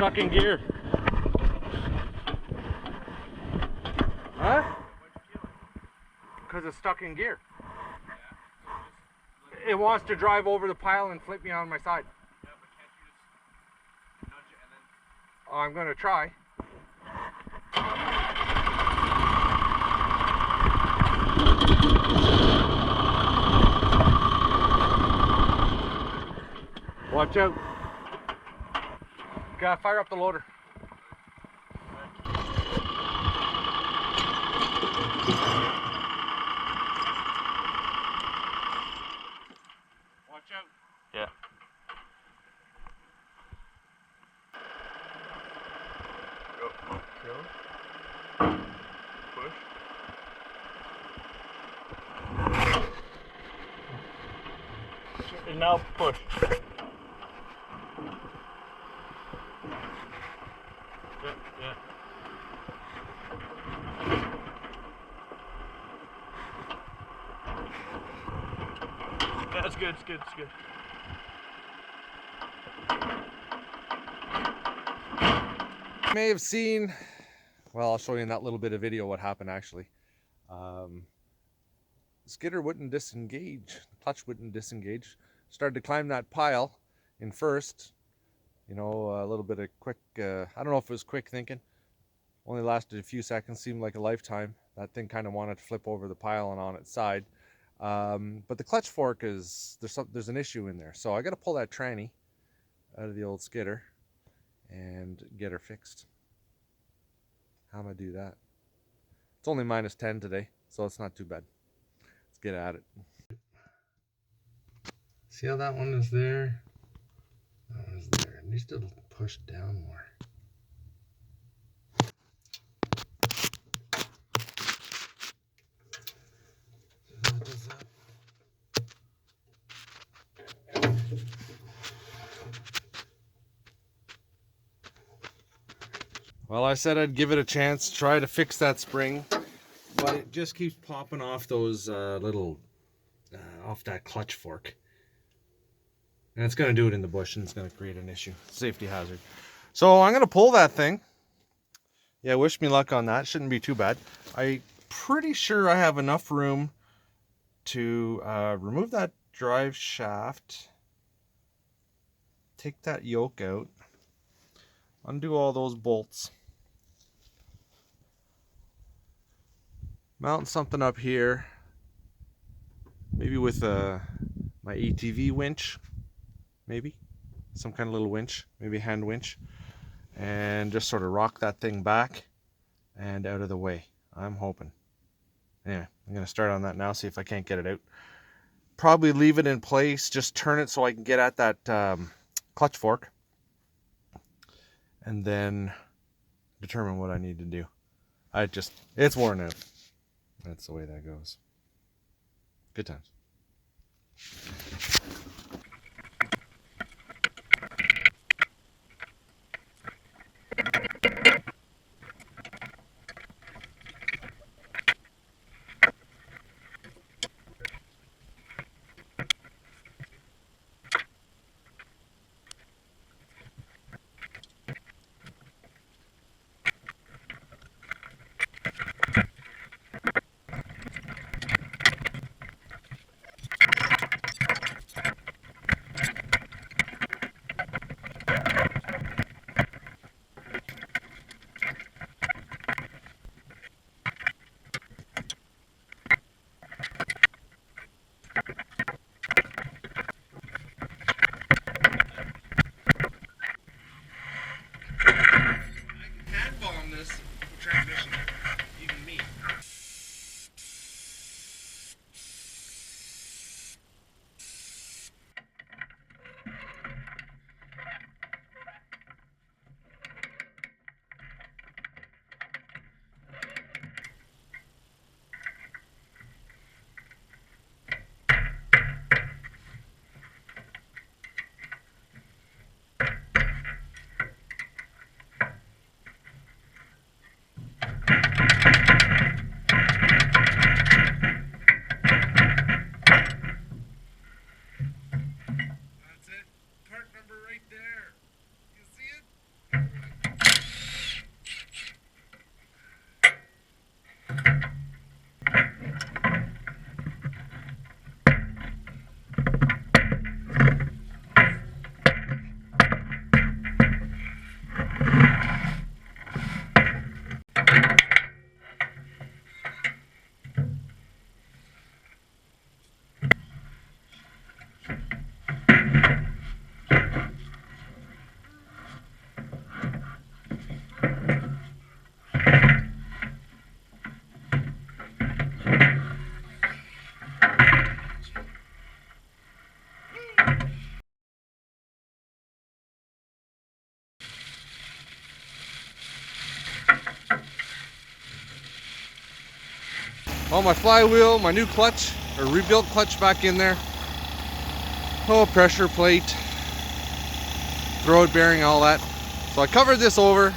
stuck in gear. Huh? Because it's stuck in gear. It wants to drive over the pile and flip me on my side. Yeah, but can't you just nudge it and then... Oh, I'm going to try. Watch out. Gotta fire up the loader. Watch out. Yeah. Go. Push. And now push. Yeah. That's good, it's good, it's good. You may have seen, well, I'll show you in that little bit of video what happened actually. The skidder wouldn't disengage, the clutch wouldn't disengage. Started to climb that pile in first. You know, a little bit of quick, I don't know if it was quick thinking. Only lasted a few seconds, seemed like a lifetime. That thing kind of wanted to flip over the pile and on its side. But the clutch fork is, there's an issue in there. So I got to pull that tranny out of the old skidder and get her fixed. How am I do that? It's only -10 today, so it's not too bad. Let's get at it. See how that one is there? That one's there. It needs to push down more. Well, I said I'd give it a chance, try to fix that spring, but it just keeps popping off those off that clutch fork. And it's going to do it in the bush and it's going to create an issue, safety hazard. So I'm going to pull that thing. Yeah, wish me luck on that. Shouldn't be too bad. I'm pretty sure I have enough room to remove that drive shaft, take that yoke out, undo all those bolts, mount something up here, maybe with my ATV winch, maybe some kind of little winch, maybe a hand winch, and just sort of rock that thing back and out of the way. I'm hoping. Anyway, I'm going to start on that now, see if I can't get it out. Probably leave it in place, just turn it so I can get at that clutch fork, and then determine what I need to do. It's worn out. That's the way that goes. Good times. Transmission, even me. Well, my flywheel, my new clutch, or rebuilt clutch back in there. Oh, pressure plate, throw bearing, all that. So I covered this over.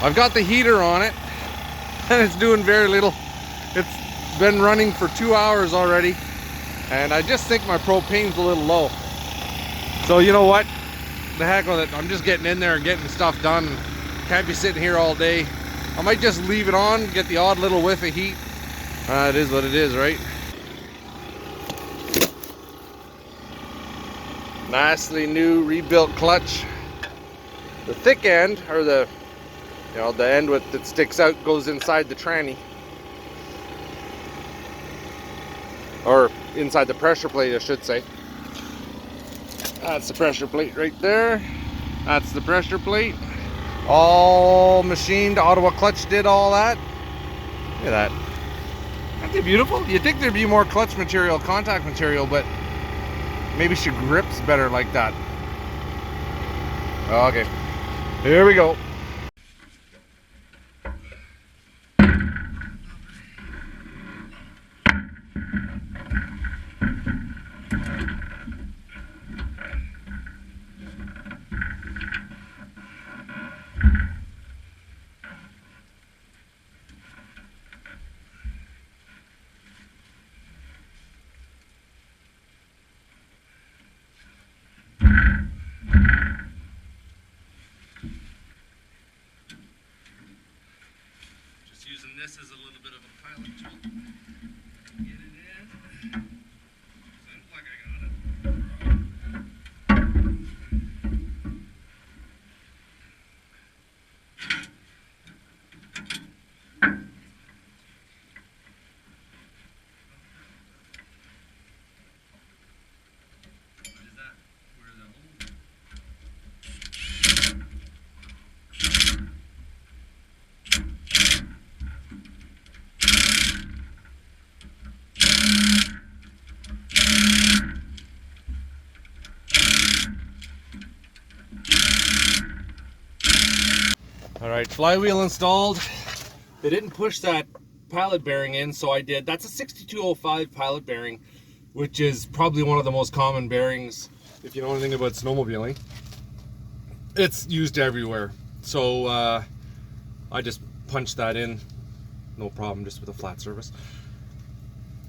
I've got the heater on it, and it's doing very little. It's been running for 2 hours already, and I just think my propane's a little low. So you know what? The heck with it. I'm just getting in there and getting stuff done. Can't be sitting here all day. I might just leave it on, get the odd little whiff of heat. It is what it is, right? Nicely new rebuilt clutch. The thick end, or the end that sticks out, goes inside the tranny, or inside the pressure plate, I should say. That's the pressure plate right there. That's the pressure plate. All machined. Ottawa Clutch did all that. Look at that. Aren't they beautiful? You'd think there'd be more clutch material, contact material, but maybe she grips better like that. Okay, here we go. Using this as a little bit of a pilot tool. Get it in. Sounds like I got it. What is that? Where is that hole? Alright, flywheel installed. They didn't push that pilot bearing in, so I did. That's a 6205 pilot bearing, which is probably one of the most common bearings if you know anything about snowmobiling. It's used everywhere. So I just punched that in, no problem, just with a flat surface.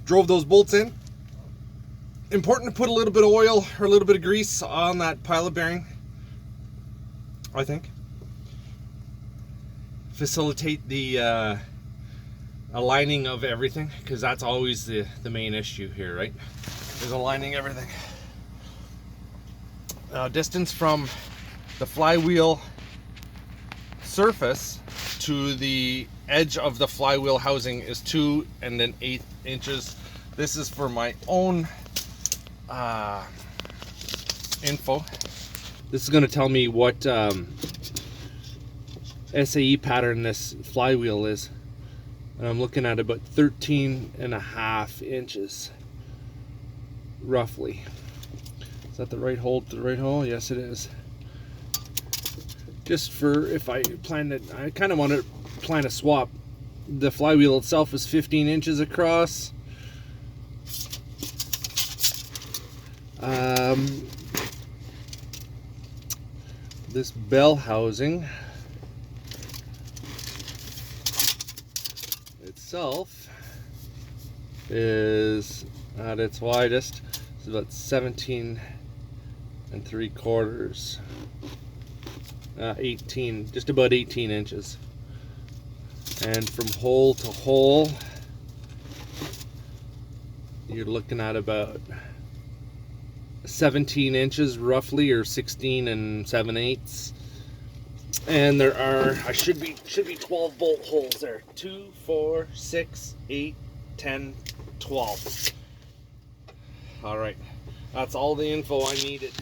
Drove those bolts in. Important to put a little bit of oil or a little bit of grease on that pilot bearing, I think. Facilitate the aligning of everything, because that's always the main issue here, right? Is aligning everything. Distance from the flywheel surface to the edge of the flywheel housing is 2 1/8 inches. This is for my own info. This is going to tell me what SAE pattern this flywheel is, and I'm looking at about 13.5 inches roughly. Is that the right hole to the right hole? Yes, it is. Just for if I plan to, I kind of want to plan a swap. The flywheel itself is 15 inches across. This bell housing itself is at its widest. It's about 17 3/4. 18, just about 18 inches. And from hole to hole, you're looking at about 17 inches roughly, or 16 7/8. And there are, should be 12 bolt holes there. 2, 4, 6, 8, 10, 12. All right, that's all the info I needed.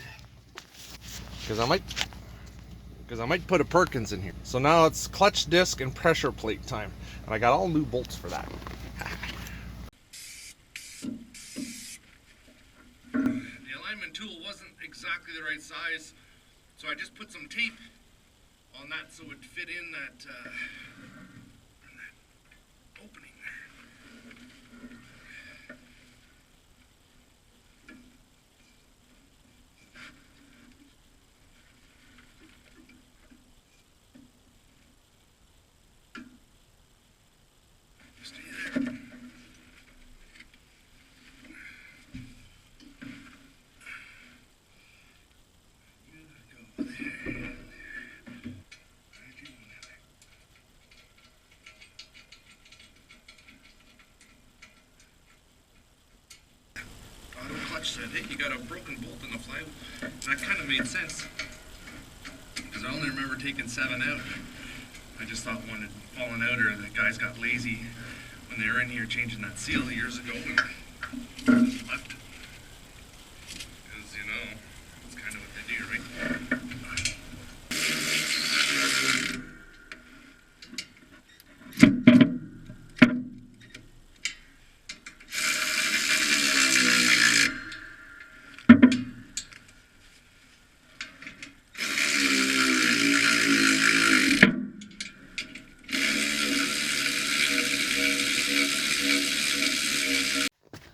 Because I might put a Perkins in here. So now it's clutch disc and pressure plate time, and I got all new bolts for that. The alignment tool wasn't exactly the right size, so I just put some tape on that so it would fit in that opening there. said, hey, you got a broken bolt in the flywheel. That kind of made sense, because I only remember taking 7 out. I just thought one had fallen out, or the guys got lazy when they were in here changing that seal years ago and just left it. Because, you know, that's kind of what they do, right?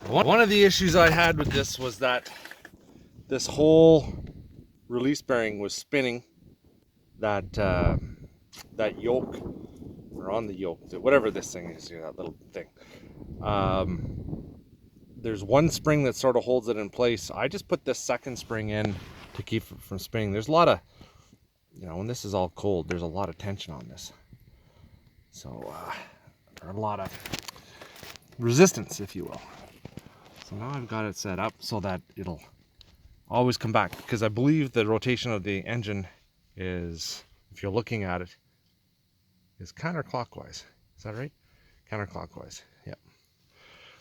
One of the issues I had with this was that this whole release bearing was spinning that that yoke, or on the yoke, whatever this thing is here, that little thing. There's one spring that sort of holds it in place. I just put this second spring in to keep it from spinning. There's a lot of, you know, when this is all cold, there's a lot of tension on this. So there's a lot of resistance, if you will. So now I've got it set up so that it'll always come back, because I believe the rotation of the engine is, if you're looking at it, is counterclockwise. Is that right? Counterclockwise. Yep.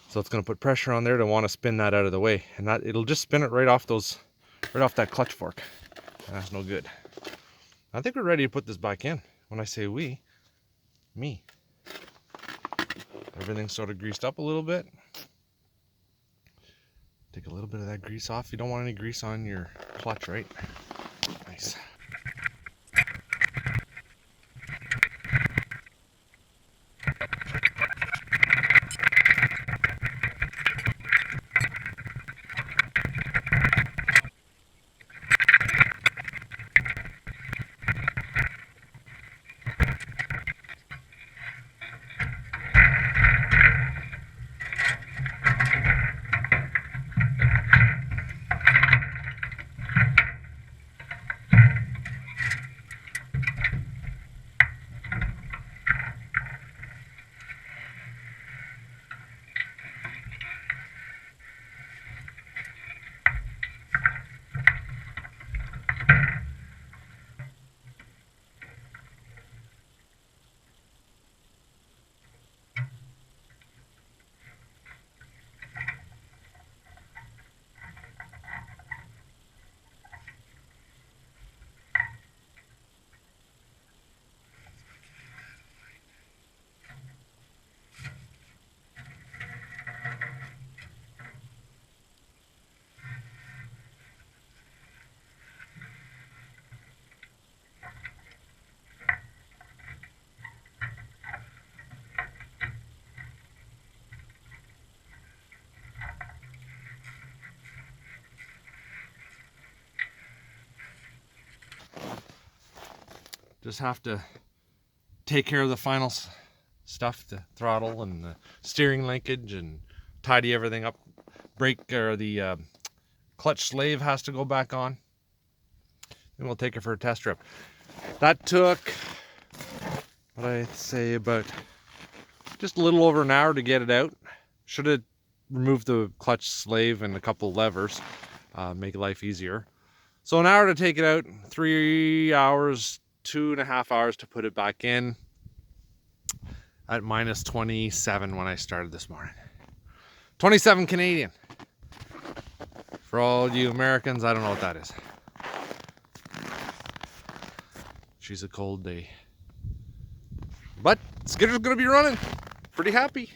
So it's going to put pressure on there to want to spin that out of the way, and that it'll just spin it right off that clutch fork. And that's no good. I think we're ready to put this back in. When I say we, me. Everything's sort of greased up a little bit. Take a little bit of that grease off. You don't want any grease on your clutch, right? Nice. Just have to take care of the final stuff, the throttle and the steering linkage, and tidy everything up. Brake, or the clutch slave has to go back on, and we'll take it for a test trip. That took, what I say, about just a little over an hour to get it out. Should have removed the clutch slave and a couple levers, make life easier. So an hour to take it out, 3 hours, 2.5 hours to put it back in at minus 27 when I started this morning. 27 Canadian. For all you Americans, I don't know what that is. She's a cold day. But skidder's gonna be running. Pretty happy.